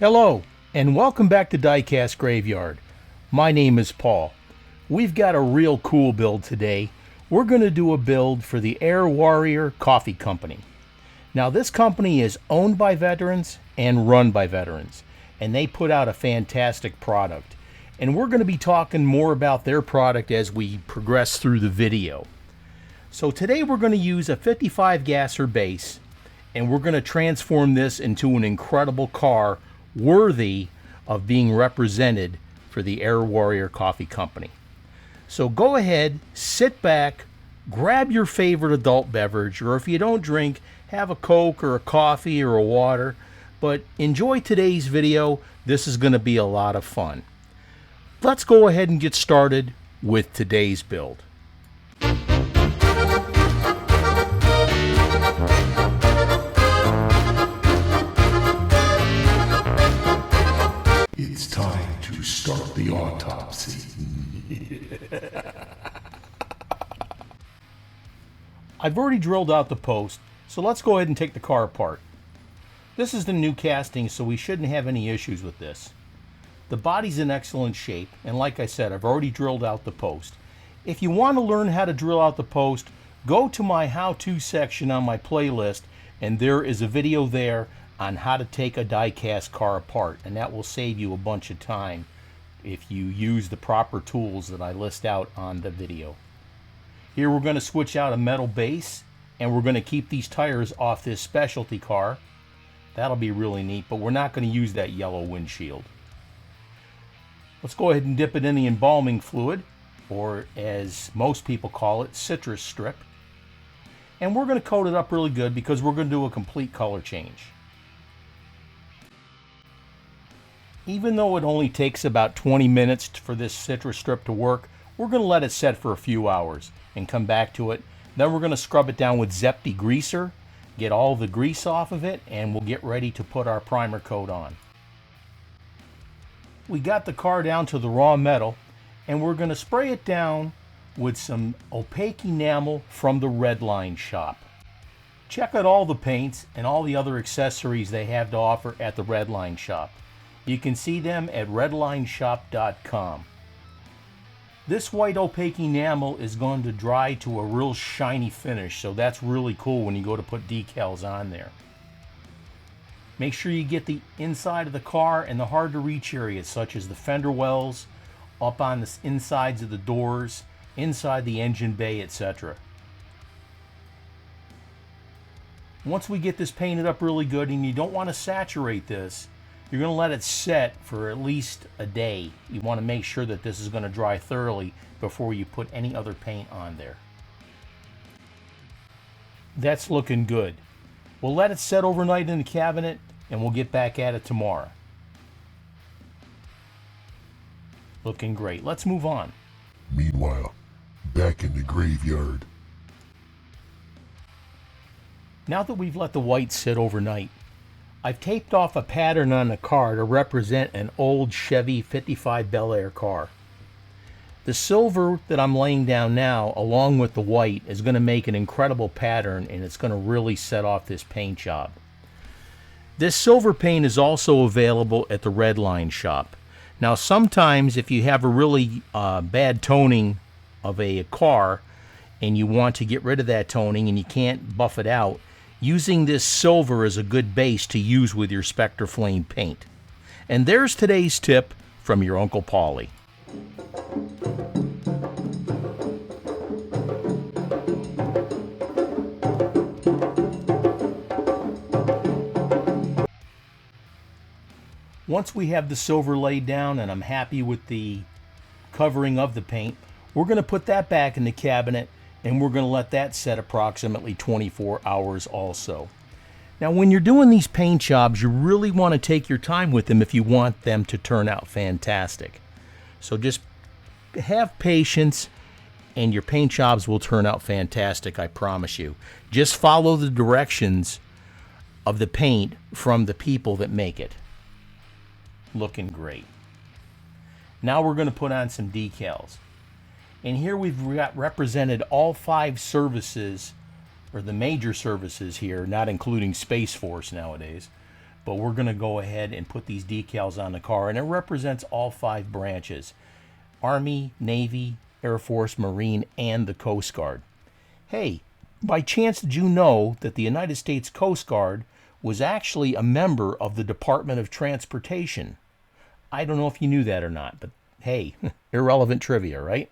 Hello, and welcome back to Diecast Graveyard. My name is Paul. We've got a real cool build today. We're going to do a build for the Air Warrior Coffee Company. Now, this company is owned by veterans and run by veterans, and they put out a fantastic product. And we're going to be talking more about their product as we progress through the video. So today we're going to use a 55 gasser base, and we're going to transform this into an incredible car worthy of being represented for the Air Warrior Coffee Company. So go ahead, sit back, grab your favorite adult beverage, or if you don't drink, have a Coke or a coffee or a water, but enjoy today's video. This is going to be a lot of fun. Let's go ahead and get started with today's build. It's time to start the autopsy. I've already drilled out the post, so let's go ahead and take the car apart. This is the new casting, so we shouldn't have any issues with this. The body's in excellent shape, and like I said, I've already drilled out the post. If you want to learn how to drill out the post, go to my how-to section on my playlist, and there is a video there on how to take a die-cast car apart, and that will save you a bunch of time if you use the proper tools that I list out on the video. Here we're going to switch out a metal base, and we're going to keep these tires off this specialty car. That'll be really neat, but we're not going to use that yellow windshield. Let's go ahead and dip it in the embalming fluid, or as most people call it, citrus strip. And we're going to coat it up really good because we're going to do a complete color change. Even though it only takes about 20 minutes for this citrus strip to work, we're going to let it set for a few hours and come back to it. Then we're going to scrub it down with Zep degreaser, get all the grease off of it, and we'll get ready to put our primer coat on. We got the car down to the raw metal, and we're going to spray it down with some opaque enamel from the Redline shop. Check out all the paints and all the other accessories they have to offer at the Redline shop. You can see them at redlineshop.com. This white opaque enamel is going to dry to a real shiny finish, so that's really cool when you go to put decals on there. Make sure you get the inside of the car and the hard to reach areas such as the fender wells, up on the insides of the doors, inside the engine bay, etc. Once we get this painted up really good, and you don't want to saturate this, you're going to let it set for at least a day. You want to make sure that this is going to dry thoroughly before you put any other paint on there. That's looking good. We'll let it set overnight in the cabinet, and we'll get back at it tomorrow. Looking great. Let's move on. Meanwhile, back in the graveyard. Now that we've let the white sit overnight, I've taped off a pattern on the car to represent an old Chevy 55 Bel Air car. The silver that I'm laying down now, along with the white, is going to make an incredible pattern, and it's going to really set off this paint job. This silver paint is also available at the Redline shop. Now, sometimes if you have a really bad toning of a car and you want to get rid of that toning and you can't buff it out, using this silver is a good base to use with your Spectre Flame paint. And there's today's tip from your Uncle Paulie. Once we have the silver laid down and I'm happy with the covering of the paint, we're going to put that back in the cabinet, and we're going to let that set approximately 24 hours also. Now, when you're doing these paint jobs, you really want to take your time with them if you want them to turn out fantastic. So just have patience, and your paint jobs will turn out fantastic, I promise you. Just follow the directions of the paint from the people that make it. Looking great. Now we're going to put on some decals. And here we've got represented all 5 services, or the major services here, not including Space Force nowadays, but we're going to go ahead and put these decals on the car, and it represents all 5 branches: Army, Navy, Air Force, Marine, and the Coast Guard. Hey, by chance did you know that the United States Coast Guard was actually a member of the Department of Transportation? I don't know if you knew that or not, but hey, irrelevant trivia, right?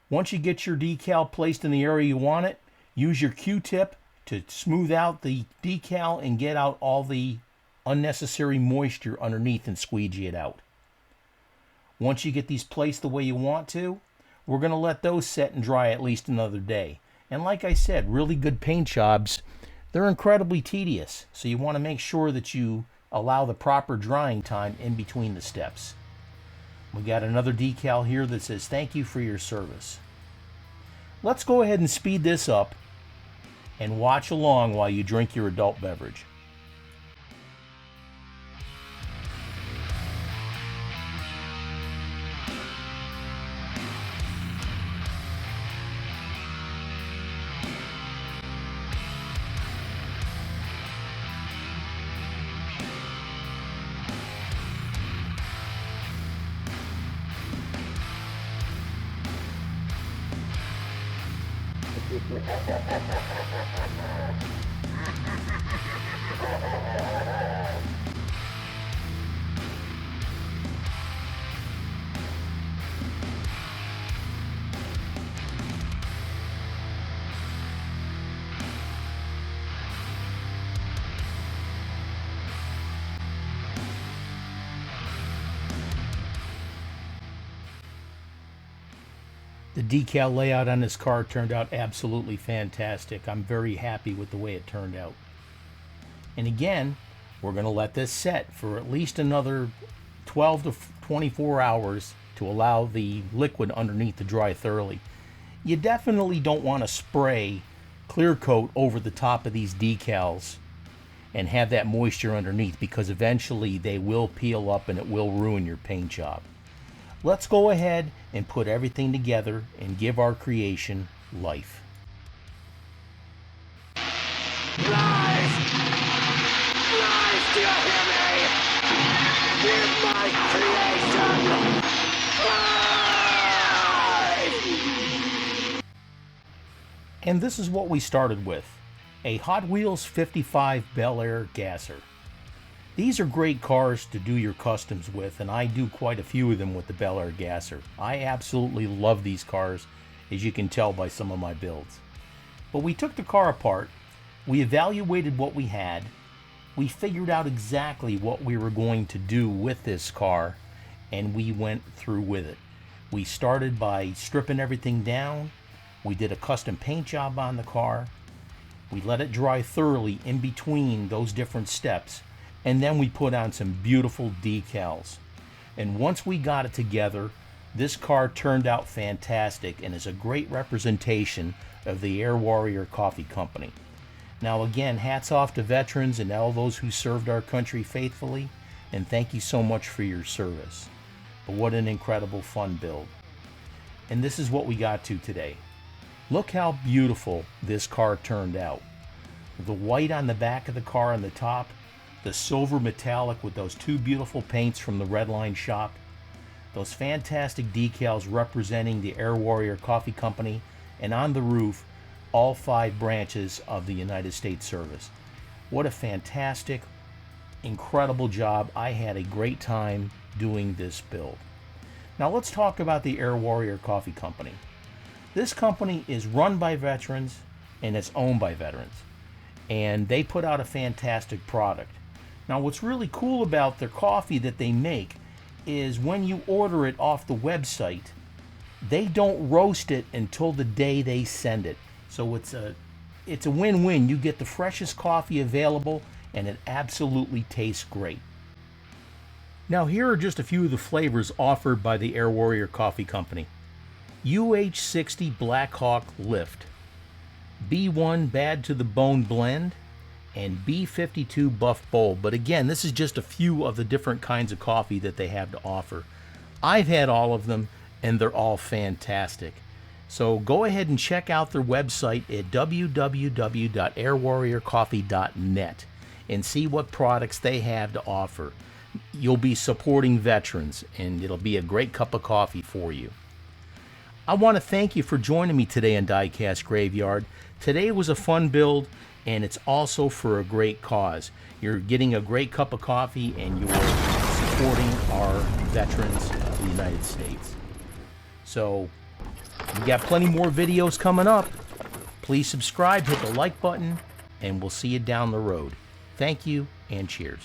Once you get your decal placed in the area you want it, use your Q-tip to smooth out the decal and get out all the unnecessary moisture underneath and squeegee it out. Once you get these placed the way you want to, we're going to let those set and dry at least another day. And like I said, really good paint jobs, they're incredibly tedious, so you want to make sure that you allow the proper drying time in between the steps. We got another decal here that says thank you for your service. Let's go ahead and speed this up and watch along while you drink your adult beverage. The decal layout on this car turned out absolutely fantastic. I'm very happy with the way it turned out. And again, we're going to let this set for at least another 12 to 24 hours to allow the liquid underneath to dry thoroughly. You definitely don't want to spray clear coat over the top of these decals and have that moisture underneath, because eventually they will peel up and it will ruin your paint job. Let's go ahead and put everything together and give our creation life. Life! Life, do you hear me? Give my creation life! And this is what we started with: a Hot Wheels 55 Bel Air Gasser. These are great cars to do your customs with, and I do quite a few of them with the Bel Air Gasser. I absolutely love these cars, as you can tell by some of my builds. But we took the car apart, we evaluated what we had, we figured out exactly what we were going to do with this car, and we went through with it. We started by stripping everything down, we did a custom paint job on the car, we let it dry thoroughly in between those different steps, and then we put on some beautiful decals. And once we got it together, this car turned out fantastic and is a great representation of the Air Warrior Coffee Company. Now again, hats off to veterans and all those who served our country faithfully, and thank you so much for your service. But what an incredible fun build. And this is what we got to today. Look how beautiful this car turned out. The white on the back of the car on the top, the silver metallic with those 2 beautiful paints from the Redline shop, those fantastic decals representing the Air Warrior Coffee Company, and on the roof, all 5 branches of the United States Service. What a fantastic, incredible job. I had a great time doing this build. Now let's talk about the Air Warrior Coffee Company. This company is run by veterans and it's owned by veterans, and they put out a fantastic product. Now what's really cool about their coffee that they make is when you order it off the website, they don't roast it until the day they send it. So it's a win-win. You get the freshest coffee available and it absolutely tastes great. Now here are just a few of the flavors offered by the Air Warrior Coffee Company. UH60 Black Hawk Lift, B1 Bad to the Bone Blend, and B52 Buff Bold. But again, this is just a few of the different kinds of coffee that they have to offer. I've had all of them and they're all fantastic. So go ahead and check out their website at www.airwarriorcoffee.net. and see what products they have to offer. You'll be supporting veterans, and it'll be a great cup of coffee for you. I want to thank you for joining me today on Diecast Graveyard. Today was a fun build, and it's also for a great cause. You're getting a great cup of coffee, and you're supporting our veterans of the United States. So, we got plenty more videos coming up. Please subscribe, hit the like button, and we'll see you down the road. Thank you, and cheers.